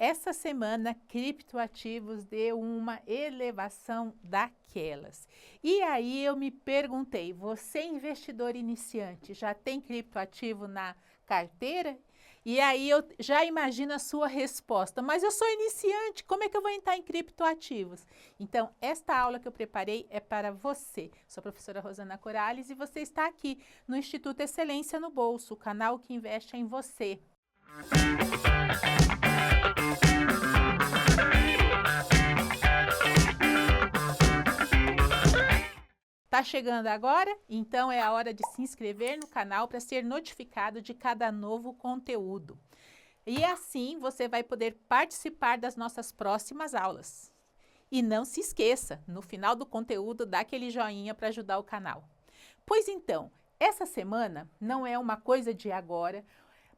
essa semana, criptoativos deu uma elevação daquelas. E aí eu me perguntei, você investidor iniciante, já tem criptoativo na carteira? E aí eu já imagino a sua resposta, mas eu sou iniciante, como é que eu vou entrar em criptoativos? Então, esta aula que eu preparei é para você. Sou a professora Rosana Corales e você está aqui no Instituto Excelência no Bolso, o canal que investe em você. Tá chegando agora? Então é a hora de se inscrever no canal para ser notificado de cada novo conteúdo. E assim você vai poder participar das nossas próximas aulas. E não se esqueça, no final do conteúdo, dá aquele joinha para ajudar o canal. Pois então, essa semana não é uma coisa de agora,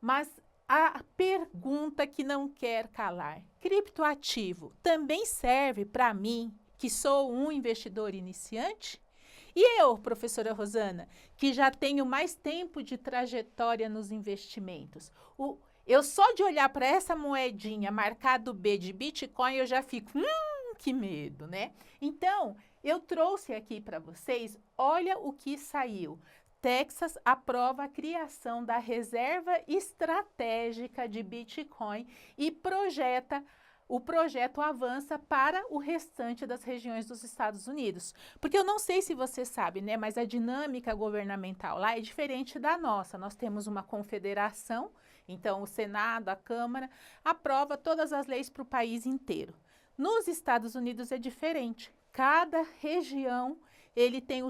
mas a pergunta que não quer calar. Criptoativo também serve para mim, que sou um investidor iniciante? E eu, professora Rosana, que já tenho mais tempo de trajetória nos investimentos, eu só de olhar para essa moedinha marcado B de Bitcoin, eu já fico, que medo, né? Então, eu trouxe aqui para vocês, olha o que saiu. Texas aprova a criação da reserva estratégica de Bitcoin e o projeto avança para o restante das regiões dos Estados Unidos. Porque eu não sei se você sabe, né, mas a dinâmica governamental lá é diferente da nossa. Nós temos uma confederação, então o Senado, a Câmara, aprova todas as leis para o país inteiro. Nos Estados Unidos é diferente. Cada região ele tem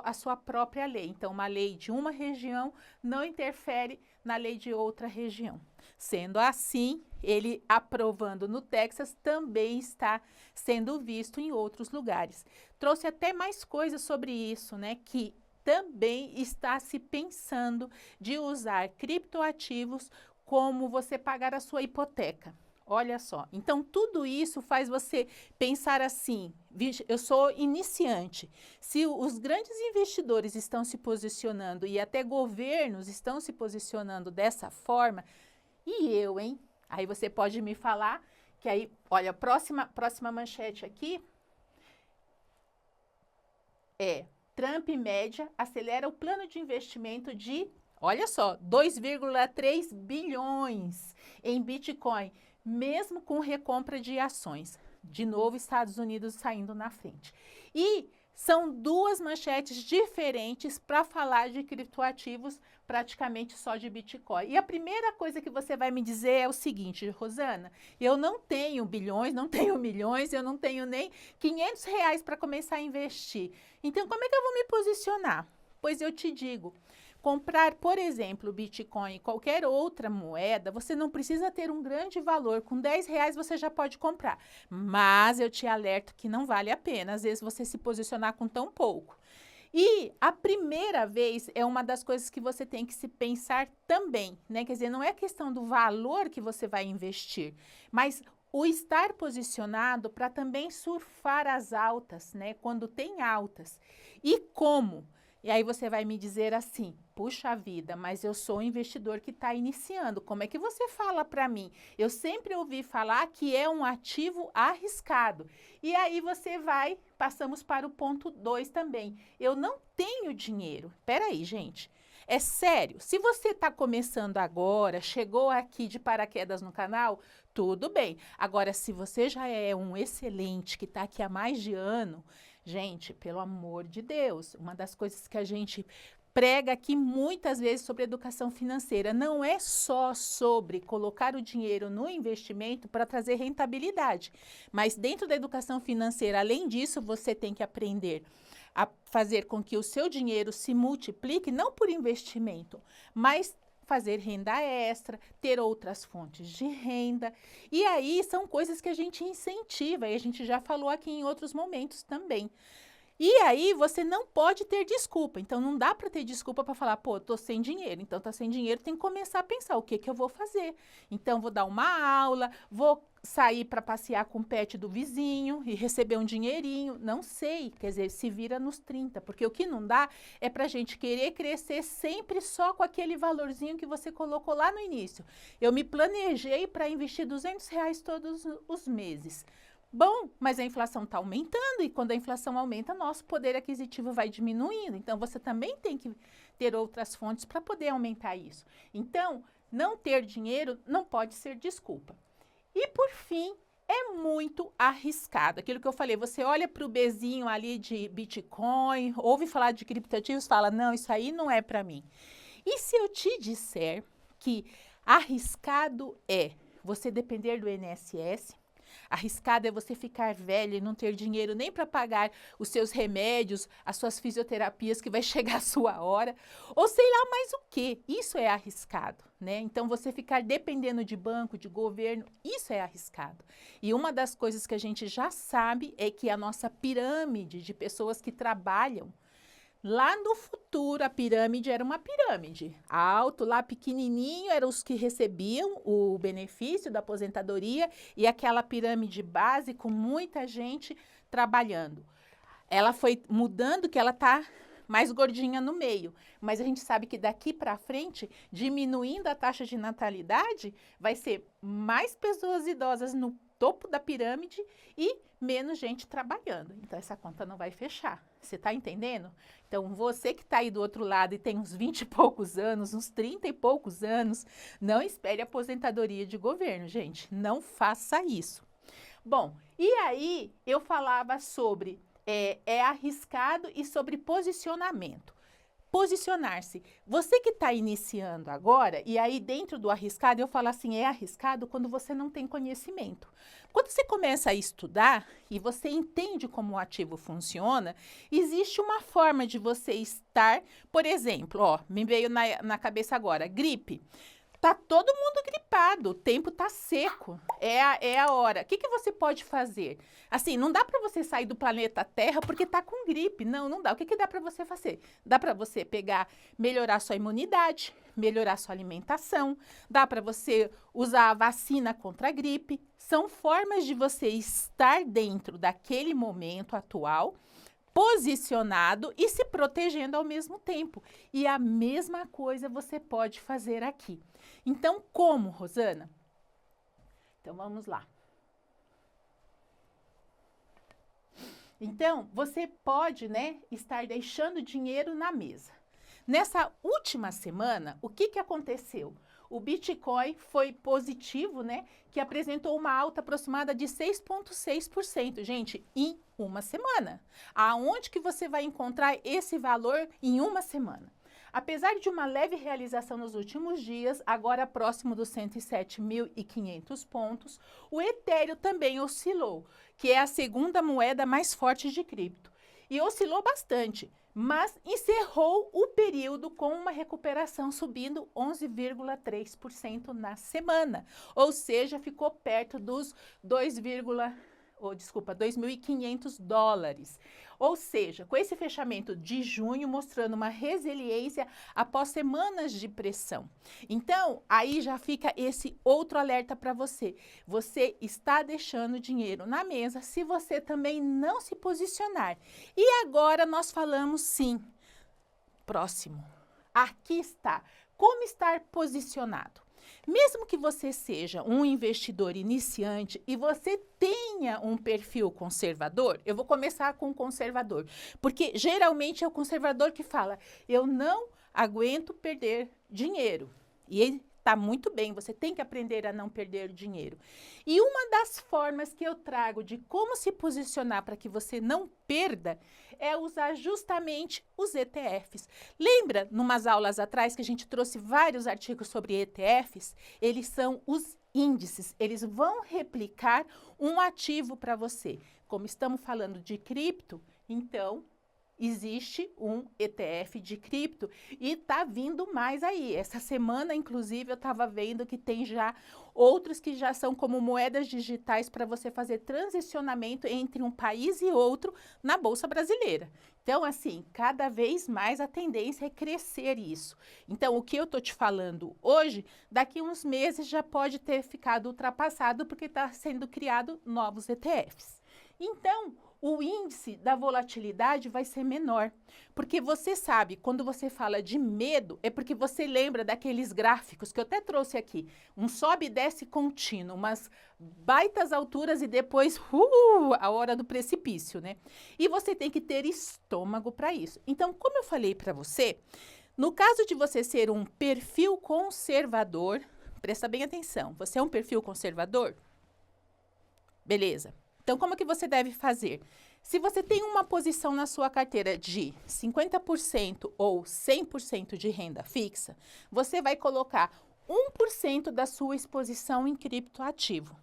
a sua própria lei. Então, uma lei de uma região não interfere na lei de outra região. Sendo assim, ele aprovando no Texas também está sendo visto em outros lugares. Trouxe até mais coisas sobre isso, né? Que também está se pensando de usar criptoativos como você pagar a sua hipoteca. Olha só, então tudo isso faz você pensar assim, eu sou iniciante, se os grandes investidores estão se posicionando e até governos estão se posicionando dessa forma, e eu, hein? Aí você pode me falar que aí, olha, próxima manchete aqui é Trump média acelera o plano de investimento de, olha só, 2,3 bilhões em Bitcoin, mesmo com recompra de ações. De novo, Estados Unidos saindo na frente. E são duas manchetes diferentes para falar de criptoativos, praticamente só de Bitcoin. E a primeira coisa que você vai me dizer é o seguinte, Rosana, eu não tenho bilhões, não tenho milhões, eu não tenho nem R$ 500 para começar a investir. Então, como é que eu vou me posicionar? Pois eu te digo, comprar, por exemplo, Bitcoin e qualquer outra moeda, você não precisa ter um grande valor. Com R$ 10 você já pode comprar. Mas eu te alerto que não vale a pena, às vezes, você se posicionar com tão pouco. E a primeira vez é uma das coisas que você tem que se pensar também, né? Quer dizer, não é questão do valor que você vai investir, mas o estar posicionado para também surfar as altas, né? Quando tem altas. E como? E aí você vai me dizer assim, puxa vida, mas eu sou um investidor que está iniciando, como é que você fala para mim? Eu sempre ouvi falar que é um ativo arriscado. E aí passamos para o ponto 2 também. Eu não tenho dinheiro. Peraí, gente. É sério, se você está começando agora, chegou aqui de paraquedas no canal, tudo bem. Agora, se você já é um excelente, que está aqui há mais de ano, gente, pelo amor de Deus, uma das coisas que a gente prega aqui muitas vezes sobre educação financeira, não é só sobre colocar o dinheiro no investimento para trazer rentabilidade, mas dentro da educação financeira, além disso, você tem que aprender a fazer com que o seu dinheiro se multiplique, não por investimento, mas fazer renda extra, ter outras fontes de renda. E aí são coisas que a gente incentiva, e a gente já falou aqui em outros momentos também. E aí você não pode ter desculpa, então não dá para ter desculpa para falar, pô, tô sem dinheiro, então tá sem dinheiro, tem que começar a pensar o que que eu vou fazer. Então vou dar uma aula, vou sair para passear com o pet do vizinho e receber um dinheirinho, não sei, quer dizer, se vira nos 30, porque o que não dá é para a gente querer crescer sempre só com aquele valorzinho que você colocou lá no início. Eu me planejei para investir R$ 200 todos os meses. Bom, mas a inflação está aumentando e quando a inflação aumenta, nosso poder aquisitivo vai diminuindo. Então, você também tem que ter outras fontes para poder aumentar isso. Então, não ter dinheiro não pode ser desculpa. E, por fim, é muito arriscado. Aquilo que eu falei, você olha para o Bzinho ali de Bitcoin, ouve falar de criptoativos, fala, não, isso aí não é para mim. E se eu te disser que arriscado é você depender do INSS, arriscado é você ficar velho e não ter dinheiro nem para pagar os seus remédios, as suas fisioterapias que vai chegar a sua hora, ou sei lá mais o que. Isso é arriscado, né? Então, você ficar dependendo de banco, de governo, isso é arriscado. E uma das coisas que a gente já sabe é que a nossa pirâmide de pessoas que trabalham, lá no futuro, a pirâmide era uma pirâmide. Alto, lá pequenininho, eram os que recebiam o benefício da aposentadoria e aquela pirâmide base com muita gente trabalhando. Ela foi mudando, que ela está mais gordinha no meio. Mas a gente sabe que daqui para frente, diminuindo a taxa de natalidade, vai ser mais pessoas idosas no topo da pirâmide e menos gente trabalhando. Então, essa conta não vai fechar. Você está entendendo? Então, você que está aí do outro lado e tem uns 20 e poucos anos, uns 30 e poucos anos, não espere aposentadoria de governo, gente. Não faça isso. Bom, e aí eu falava sobre arriscado e sobre posicionamento. Posicionar-se. Você que está iniciando agora, e aí dentro do arriscado, eu falo assim, é arriscado quando você não tem conhecimento. Quando você começa a estudar e você entende como o ativo funciona, existe uma forma de você estar, por exemplo, ó, me veio na cabeça agora, gripe. Tá todo mundo gripado, o tempo tá seco, é a hora. O que você pode fazer? Assim, não dá para você sair do planeta Terra porque tá com gripe. Não, não dá. O que dá para você fazer? Dá para você melhorar sua imunidade, melhorar sua alimentação, dá para você usar a vacina contra a gripe. São formas de você estar dentro daquele momento atual, posicionado e se protegendo ao mesmo tempo. E a mesma coisa você pode fazer aqui. Então, como, Rosana? Então, vamos lá. Então, você pode, né, estar deixando dinheiro na mesa. Nessa última semana, o que aconteceu? O Bitcoin foi positivo, né, que apresentou uma alta aproximada de 6,6%, gente, em uma semana. Aonde que você vai encontrar esse valor em uma semana? Apesar de uma leve realização nos últimos dias, agora próximo dos 107.500 pontos, o Ethereum também oscilou, que é a segunda moeda mais forte de cripto. E oscilou bastante, mas encerrou o período com uma recuperação subindo 11,3% na semana, ou seja, ficou perto dos 2.500 dólares. Ou seja, com esse fechamento de junho mostrando uma resiliência após semanas de pressão. Então, aí já fica esse outro alerta para você. Você está deixando dinheiro na mesa se você também não se posicionar. E agora nós falamos sim. Próximo. Aqui está. Como estar posicionado? Mesmo que você seja um investidor iniciante e você tenha um perfil conservador, eu vou começar com o conservador, porque geralmente é o conservador que fala, eu não aguento perder dinheiro. E ele está muito bem, você tem que aprender a não perder dinheiro. E uma das formas que eu trago de como se posicionar para que você não perda é usar justamente os ETFs. Lembra, numas aulas atrás, que a gente trouxe vários artigos sobre ETFs? Eles são os índices, eles vão replicar um ativo para você. Como estamos falando de cripto, então existe um ETF de cripto e tá vindo mais aí. Essa semana, inclusive, eu estava vendo que tem já outros que já são como moedas digitais para você fazer transicionamento entre um país e outro na Bolsa Brasileira. Então, assim, cada vez mais a tendência é crescer isso. Então, o que eu tô te falando hoje, daqui uns meses já pode ter ficado ultrapassado porque está sendo criado novos ETFs. Então, o índice da volatilidade vai ser menor, porque você sabe, quando você fala de medo, é porque você lembra daqueles gráficos que eu até trouxe aqui, um sobe e desce contínuo, umas baitas alturas e depois, a hora do precipício, né? E você tem que ter estômago para isso. Então, como eu falei para você, no caso de você ser um perfil conservador, presta bem atenção, você é um perfil conservador? Beleza. Então, como que você deve fazer? Se você tem uma posição na sua carteira de 50% ou 100% de renda fixa, você vai colocar 1% da sua exposição em criptoativo.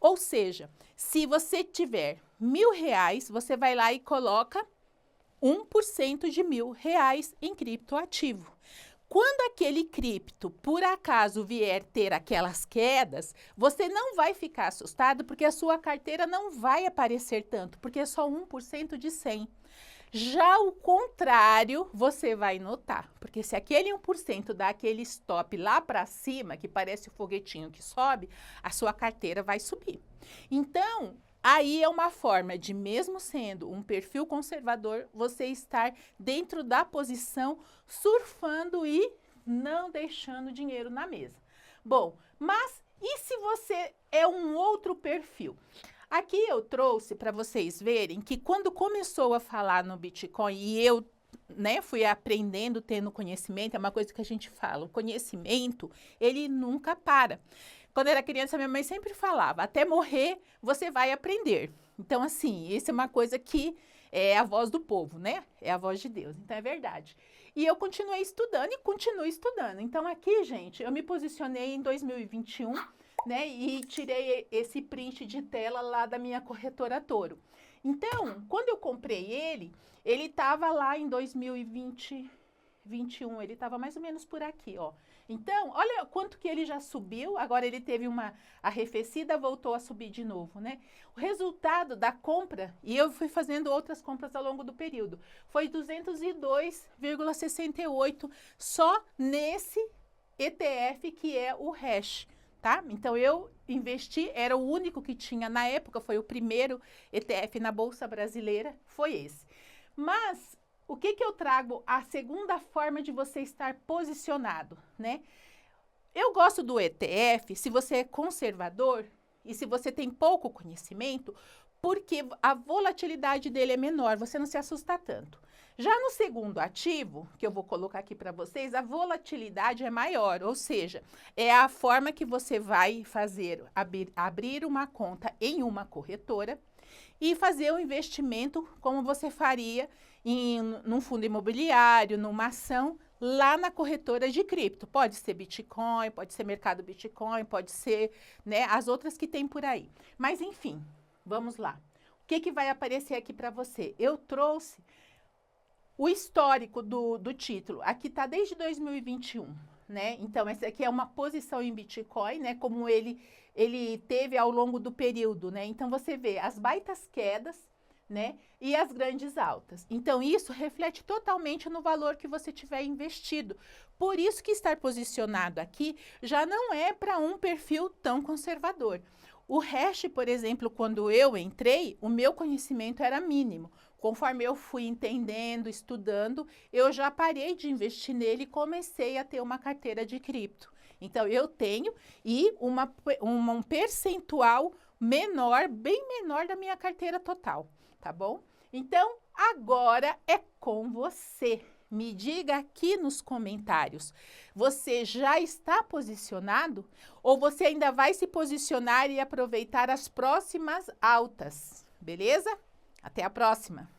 Ou seja, se você tiver R$1.000, você vai lá e coloca 1% de R$1.000 em criptoativo. Quando aquele cripto, por acaso, vier ter aquelas quedas, você não vai ficar assustado, porque a sua carteira não vai aparecer tanto, porque é só 1% de 100. Já o contrário, você vai notar, porque se aquele 1% dá aquele stop lá para cima, que parece o foguetinho que sobe, a sua carteira vai subir. Então, aí é uma forma de, mesmo sendo um perfil conservador, você estar dentro da posição, surfando e não deixando dinheiro na mesa. Bom, mas e se você é um outro perfil? Aqui eu trouxe para vocês verem que quando começou a falar no Bitcoin e eu fui aprendendo, tendo conhecimento, é uma coisa que a gente fala, o conhecimento, ele nunca para. Quando eu era criança, minha mãe sempre falava, até morrer você vai aprender. Então, assim, isso é uma coisa que é a voz do povo, né? É a voz de Deus, então é verdade. E eu continuei estudando e continuo estudando. Então, aqui, gente, eu me posicionei em 2021, né? E tirei esse print de tela lá da minha corretora Toro. Então, quando eu comprei ele estava lá em 2021, ele estava mais ou menos por aqui, ó. Então, olha quanto que ele já subiu, agora ele teve uma arrefecida, voltou a subir de novo, né? O resultado da compra, e eu fui fazendo outras compras ao longo do período, foi 202,68 só nesse ETF que é o hash, tá? Então, eu investi, era o único que tinha na época, foi o primeiro ETF na Bolsa Brasileira, foi esse. Mas o que eu trago? A segunda forma de você estar posicionado, né? Eu gosto do ETF, se você é conservador e se você tem pouco conhecimento, porque a volatilidade dele é menor, você não se assusta tanto. Já no segundo ativo, que eu vou colocar aqui para vocês, a volatilidade é maior, ou seja, é a forma que você vai fazer, abrir uma conta em uma corretora e fazer o investimento como você faria num fundo imobiliário, numa ação, lá na corretora de cripto. Pode ser Bitcoin, pode ser mercado Bitcoin, pode ser, né, as outras que tem por aí. Mas, enfim, vamos lá. O que vai aparecer aqui para você? Eu trouxe o histórico do título. Aqui está desde 2021, né? Então, essa aqui é uma posição em Bitcoin, né? Como ele teve ao longo do período, né? Então, você vê as baitas quedas, né? E as grandes altas. Então, isso reflete totalmente no valor que você tiver investido. Por isso que estar posicionado aqui já não é para um perfil tão conservador. O hash, por exemplo, quando eu entrei, o meu conhecimento era mínimo. Conforme eu fui entendendo, estudando, eu já parei de investir nele e comecei a ter uma carteira de cripto. Então, eu tenho um percentual menor, bem menor da minha carteira total, tá bom? Então, agora é com você. Me diga aqui nos comentários, você já está posicionado ou você ainda vai se posicionar e aproveitar as próximas altas, beleza? Até a próxima!